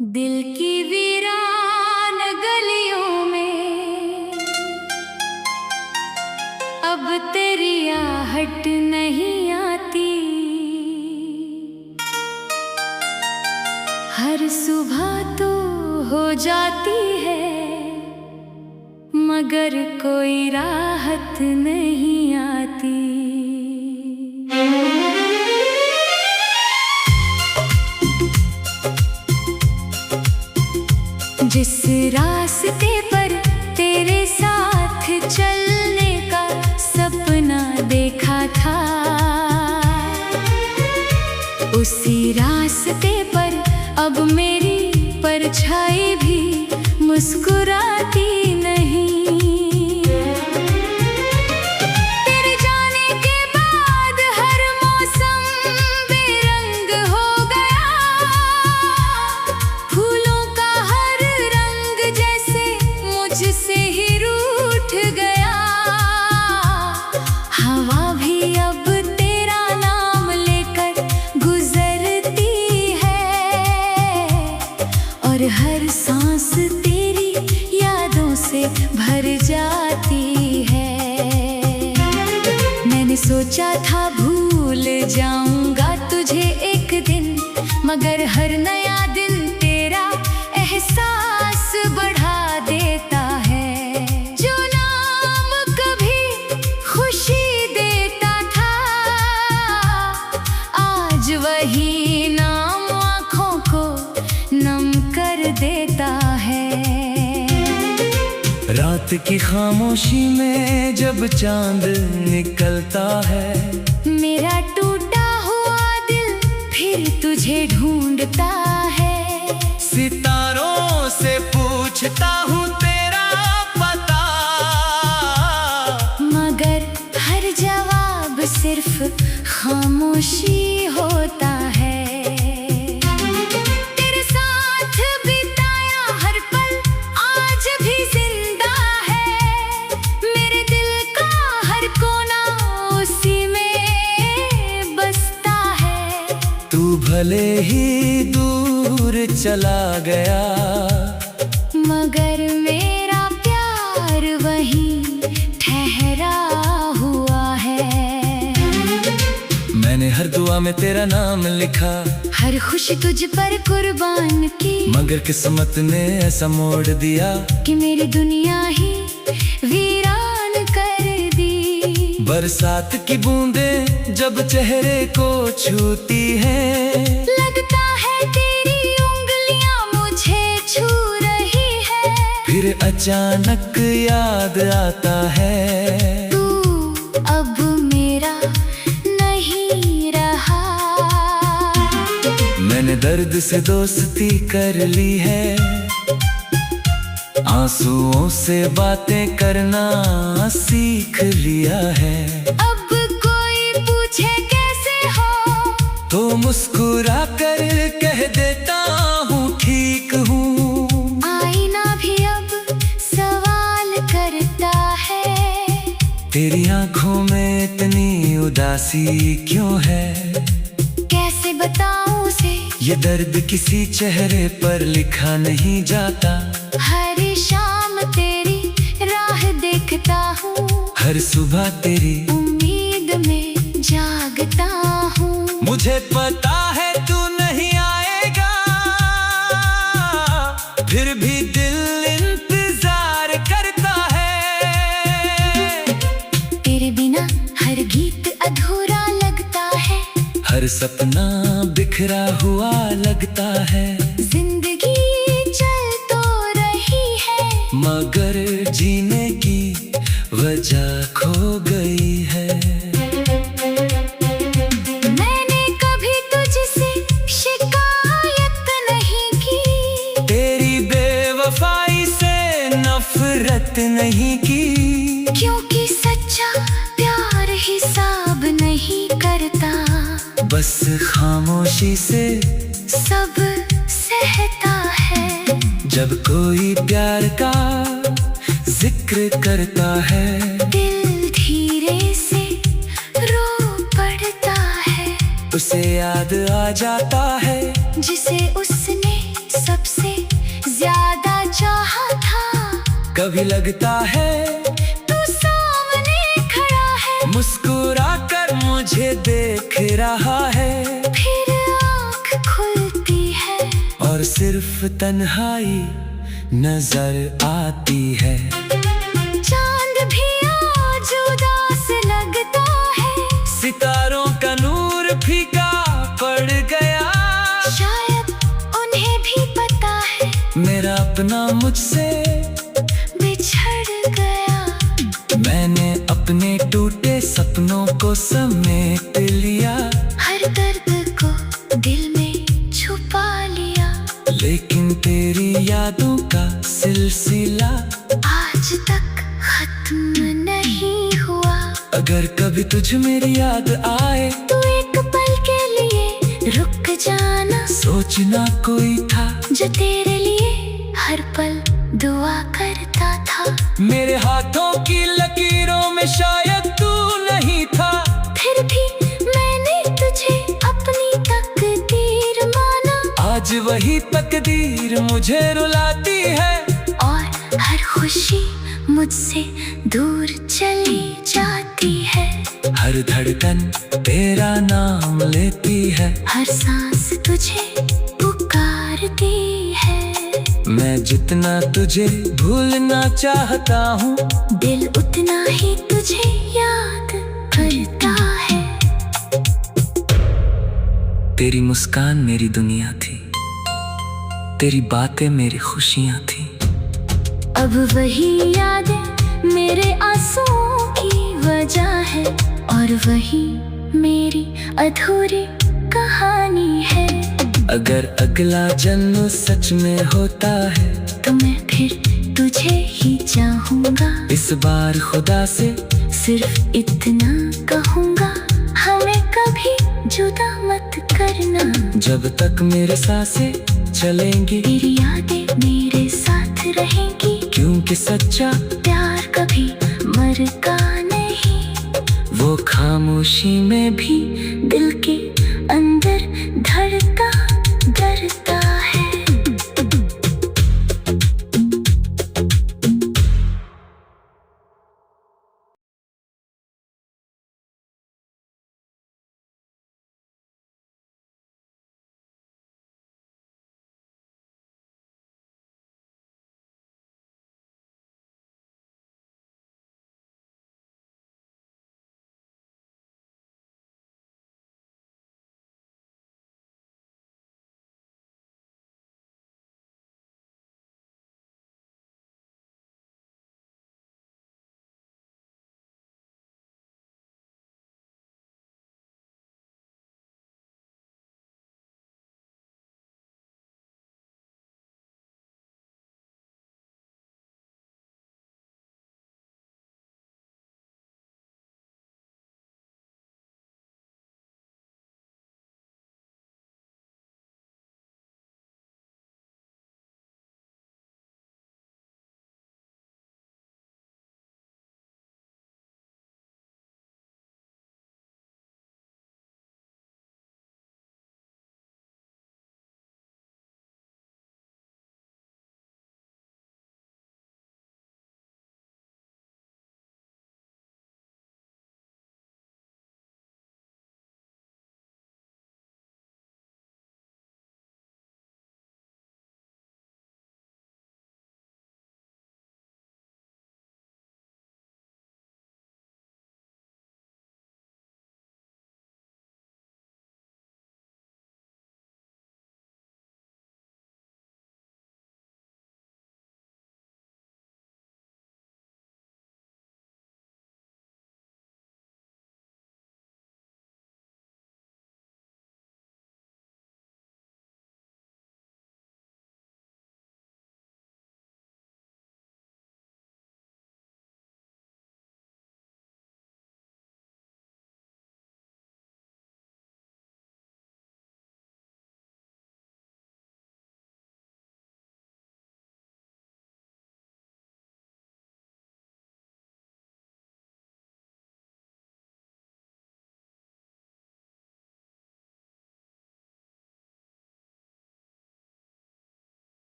दिल की वीरान गलियों में अब तेरी आहट नहीं आती। हर सुबह तो हो जाती है मगर कोई राहत नहीं आती। जिस रास्ते पर तेरे साथ चलने का सपना देखा था, उसी रास्ते पर अब मेरी परछाई भी मुस्कुराती नहीं। तेरे जाने के बाद हर मौसम बेरंग हो गया, फूलों का हर रंग जैसे मुझसे ही रूठ गया। हवा भी अब तेरा नाम लेकर गुजरती है और हर सांस तेरी यादों से भर जाती है। मैंने सोचा था भूल जाऊंगा तुझे एक दिन, मगर हर नया दिन तेरा एहसास बढ़ा देता है। जो नाम कभी खुशी देता था, आज वही नाम आँखों को नम कर देता है। रात की खामोशी में जब चांद निकलता है, मेरा टूटा हुआ दिल फिर तुझे ढूंढता है। सितारों से पूछता हूँ तेरा पता, मगर हर जवाब सिर्फ खामोशी होता है। तेरे साथ बिताया हर पल आज भी जिंदा है, मेरे दिल का हर कोना उसी में बसता है। तू भले ही दूर चला गया, मगर मेरा प्यार वहीं ठहरा हुआ है। मैंने हर दुआ में तेरा नाम लिखा, हर खुशी तुझ पर कुर्बान की, मगर किस्मत ने ऐसा मोड़ दिया कि मेरी दुनिया ही वीरान कर दी। बरसात की बूंदें जब चेहरे को छूती हैं, लगता है तेरी उंगलियां मुझे छू रही है। फिर अचानक याद आता है तू अब मेरा नहीं रहा। मैंने दर्द से दोस्ती कर ली है, आंसुओं से बातें करना सीख लिया है। अब कोई पूछे कैसे हो, तो मुस्कुरा कर कह देता हूँ ठीक हूँ। आईना भी अब सवाल करता है, तेरी आंखों में इतनी उदासी क्यों है? कैसे बताऊं उसे, ये दर्द किसी चेहरे पर लिखा नहीं जाता। हर शाम तेरी राह देखता हूँ, हर सुबह तेरी उम्मीद में जागता हूँ। मुझे पता है तू नहीं आएगा, फिर भी दिल इंतजार करता है। तेरे बिना हर गीत अधूरा लगता है, हर सपना बिखरा हुआ लगता है। जिंदगी चल तो रही है, मगर जीने की वजह खो गई है। मैंने कभी तुझसे शिकायत नहीं की, तेरी बेवफाई से नफरत नहीं की, क्योंकि सच्चा प्यार हिसाब नहीं करता। बस खामोशी से सब सहता है। जब कोई प्यार का जिक्र करता है, दिल धीरे से रो पड़ता है। उसे याद आ जाता है जिसे उसने सबसे कभी लगता है तू सामने खड़ा है, मुस्कुरा कर मुझे देख रहा है, फिर आँख खुलती है और सिर्फ तन्हाई नजर आती है। चांद भी आज उदास लगता है, सितारों का नूर फीका पड़ गया, शायद उन्हें भी पता है मेरा अपना मुझसे बिछड़ गया। मैंने अपने टूटे सपनों को समेट लिया, हर दर्द को दिल में छुपा लिया, लेकिन तेरी यादों का सिलसिला आज तक खत्म नहीं हुआ। अगर कभी तुझ मेरी याद आए तू एक पल के लिए रुक जाना, सोचना कोई था जो तेरे लिए हर पल दुआ करता था। मेरे हाथों की लकीरों में शायद तू नहीं था, फिर भी मैंने तुझे अपनी तकदीर माना, आज वही तकदीर मुझे रुलाती है, और हर खुशी मुझसे दूर चली जाती है। हर धड़कन तेरा नाम लेती है, हर सांस तुझे पुकारती है। मैं जितना तुझे भूलना चाहता हूँ, दिल उतना ही तुझे याद करता है। तेरी मुस्कान मेरी दुनिया थी, तेरी बातें मेरी खुशियाँ थी। अब वही यादें मेरे आंसुओं की वजह है, और वही मेरी अधूरी कहानी है। अगर अगला जन्म सच में होता है तो मैं फिर तुझे ही चाहूंगा, इस बार खुदा से सिर्फ इतना कहूंगा, हमें कभी जुदा मत करना। जब तक मेरे सांसें चलेंगी तेरी यादें मेरे साथ रहेंगी, क्योंकि सच्चा प्यार कभी मरता नहीं। वो खामोशी में भी दिल के अंदर धड़का डरता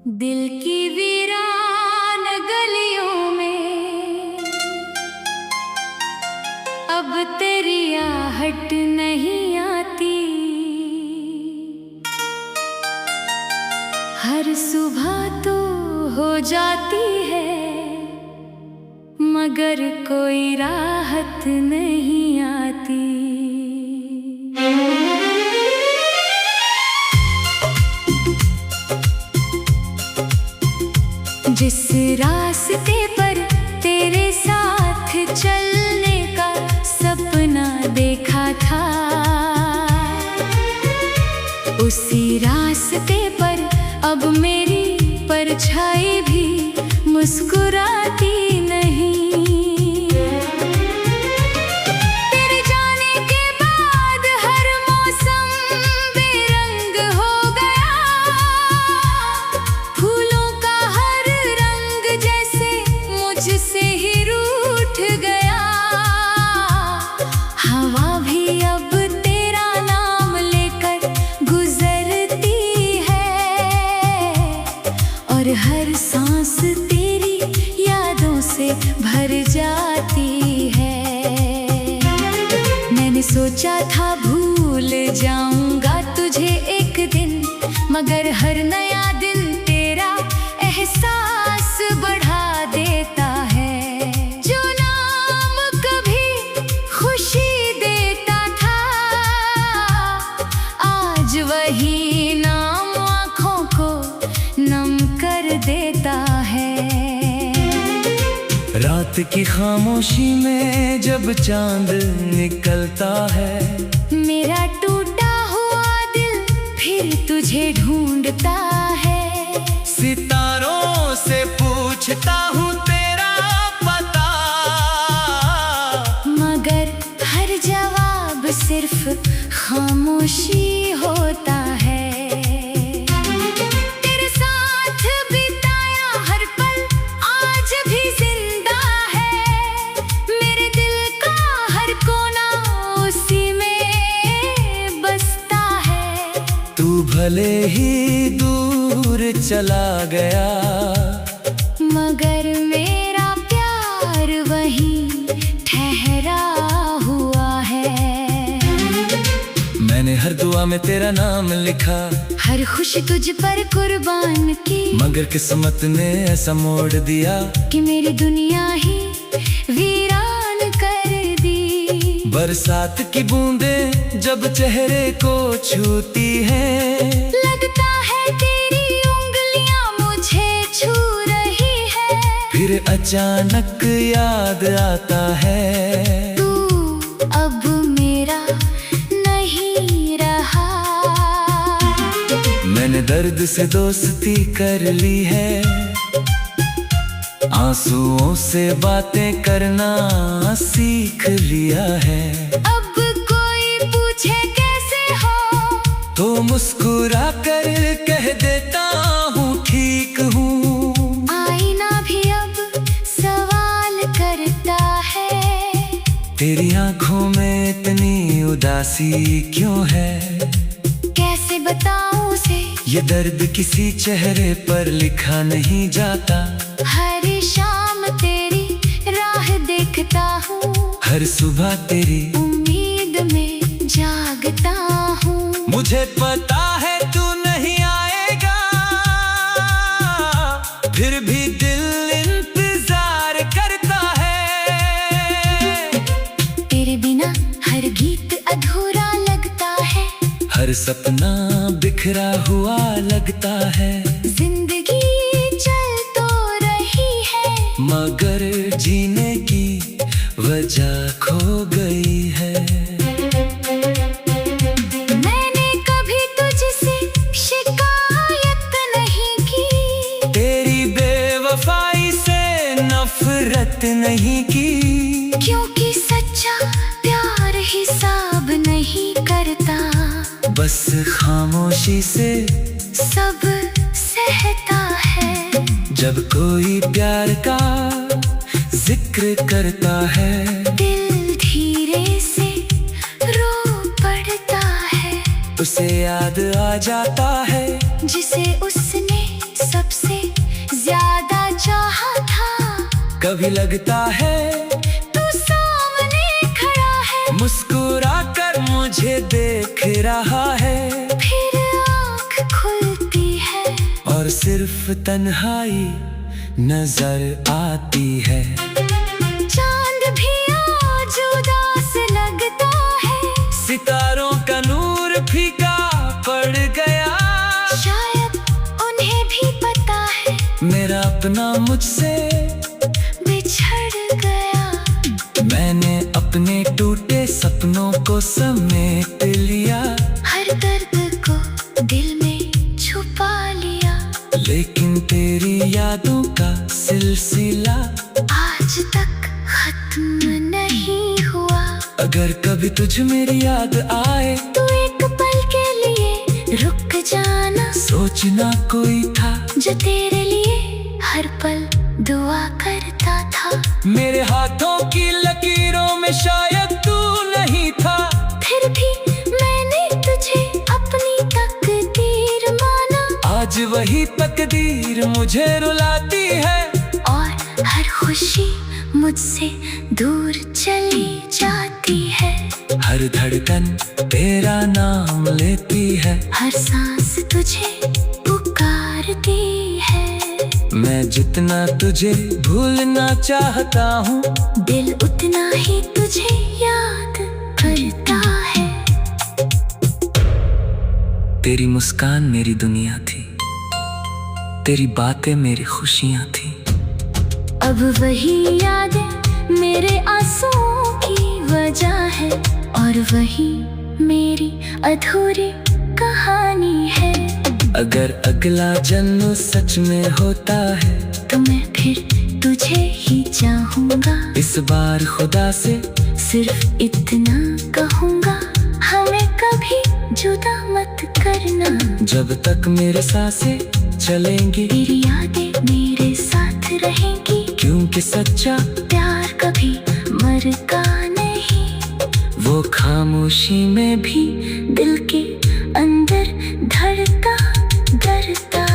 दिल की वीरान गलियों में अब तेरी आहट नहीं आती। हर सुबह तो हो जाती है मगर कोई राहत नहीं आती। जिस रास्ते पर तेरे साथ चलने का सपना देखा था, उसी रास्ते पर अब मेरी परछाई भी मुस्कुराती नहीं। तेरे जाने के बाद हर मौसम बेरंग हो गया, फूलों का हर रंग जैसे मुझसे ही रूठ गया। हवा भी अब तेरा नाम लेकर गुजरती है और हर सांस तेरी यादों से भर जाती है। मैंने सोचा था भूल जाऊंगा तुझे एक दिन, मगर हर नया दिन तेरा एहसास बढ़ा देता है। जो नाम कभी खुशी देता था, आज वही नाम आँखों को नम कर देता है। रात की खामोशी में जब चांद निकलता है, मेरा टूटा हुआ दिल फिर तुझे ढूंढता है। सितारों से पूछता हूँ तेरा पता, मगर हर जवाब सिर्फ खामोशी होता है। तेरे साथ बिताया हर पल आज भी जिंदा है, मेरे दिल का हर कोना उसी में बसता है। तू भले ही दूर चला गया, मगर मेरा प्यार वहीं ठहरा हुआ है। मैंने हर दुआ में तेरा नाम लिखा, हर खुशी तुझ पर कुर्बान की, मगर किस्मत ने ऐसा मोड़ दिया कि मेरी दुनिया ही वीरान कर दी। बरसात की बूंदें जब चेहरे को छूती हैं, लगता है तेरी उंगलियां मुझे छू रही है। फिर अचानक याद आता है तू अब मेरा नहीं रहा। मैंने दर्द से दोस्ती कर ली है, आंसुओं से बातें करना सीख लिया है। अब कोई पूछे कैसे हो, तो मुस्कुरा कर कह देता हूँ ठीक हूँ। आईना भी अब सवाल करता है, तेरी आंखों में इतनी उदासी क्यों है? कैसे बताऊं उसे, ये दर्द किसी चेहरे पर लिखा नहीं जाता। हर शाम तेरी राह देखता हूँ, हर सुबह तेरी उम्मीद में जागता हूँ। मुझे पता है तू नहीं आएगा, फिर भी दिल इंतजार करता है। तेरे बिना हर गीत अधूरा लगता है, हर सपना बिखरा हुआ लगता है। जिंदगी चल तो रही है, मगर जीने की वजह खो गई है। मैंने कभी तुझसे शिकायत नहीं की, तेरी बेवफाई से नफरत नहीं की, क्योंकि सच्चा प्यार हिसाब नहीं करता। बस खामोशी से सब सहता है, जब कोई प्यार का जिक्र करता है। दिल धीरे से रो पड़ता है, उसे याद आ जाता है जिसे उसने सबसे कभी लगता है तू सामने खड़ा है, मुस्कुरा कर मुझे देख रहा है, फिर आँख खुलती है और सिर्फ तन्हाई नजर आती है। चांद भी आज उदास लगता है, सितारों का नूर फीका पड़ गया, शायद उन्हें भी पता है मेरा अपना मुझसे बिछड़ गया। मैंने अपने टूटे सपनों को समेट लिया, हर दर्द को दिल में छुपा लिया, लेकिन तेरी यादों का सिलसिला आज तक खत्म नहीं हुआ। अगर कभी तुझ मेरी याद आए तू एक पल के लिए रुक जाना, सोचना कोई था जो तेरे लिए हर पल दुआ करता था। मेरे हाथों की लकीरों में शायद तू नहीं था, फिर भी मैंने तुझे अपनी तकदीर माना, आज वही तकदीर मुझे रुलाती है, और हर खुशी मुझसे दूर चली जाती है। हर धड़कन तेरा नाम लेती है, हर सांस तुझे पुकारती है। मैं जितना तुझे भूलना चाहता हूँ, दिल उतना ही तुझे याद करता है। तेरी मुस्कान मेरी दुनिया थी, तेरी बातें मेरी खुशियाँ थी। अब वही यादें मेरे आंसुओं की वजह है, और वही मेरी अधूरी कहानी है। अगर अगला जन्म सच में होता है तो मैं फिर तुझे ही चाहूंगा, इस बार खुदा से सिर्फ इतना कहूंगा, हमें कभी जुदा मत करना। जब तक मेरे सांसें चलेंगी तेरी यादें मेरे साथ रहेंगी, क्योंकि सच्चा प्यार कभी मरता नहीं। वो खामोशी में भी दिल के अंदर धड़का डरता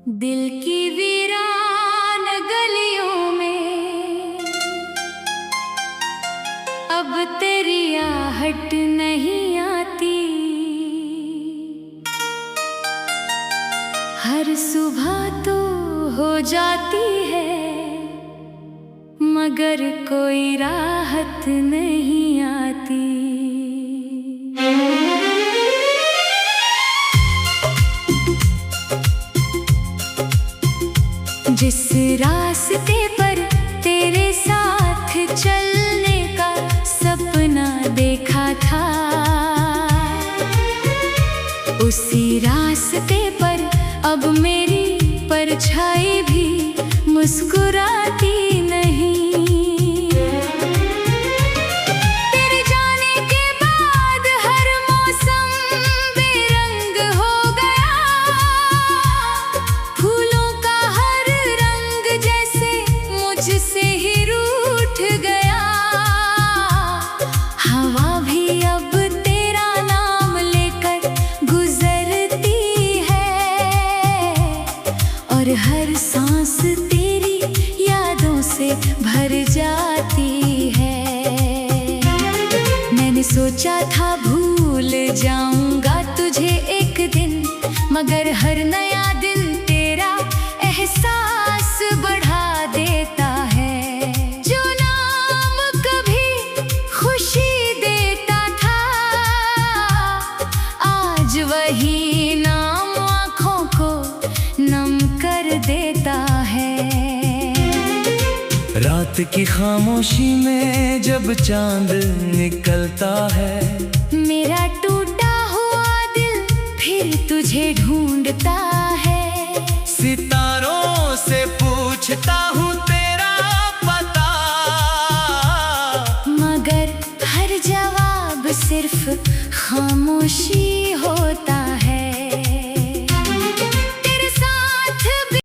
दिल की वीरान गलियों में अब तेरी आहट नहीं आती। हर सुबह तो हो जाती है मगर कोई राहत नहीं आती। जिस रास्ते पर तेरे साथ चलने का सपना देखा था, उसी रास्ते पर अब मेरी परछाई भी मुस्कुराती नहीं। तेरे जाने के बाद हर मौसम बेरंग हो गया, फूलों का हर रंग जैसे मुझसे ही रूठ गया। हवा भी अब तेरा नाम लेकर गुजरती है और हर सांस तेरी यादों से भर जाती है। मैंने सोचा था भूल जाऊंगा तुझे एक दिन, मगर हर नया दिन तेरा एहसास बढ़ा देता है। जो नाम कभी खुशी देता था, आज वही नाम आँखों को नम कर देता है। रात की खामोशी में जब चांद निकलता है, मेरा टूटा हुआ दिल फिर तुझे ढूंढता है। सितारों से पूछता हूँ तेरा पता, मगर हर जवाब सिर्फ खामोशी होता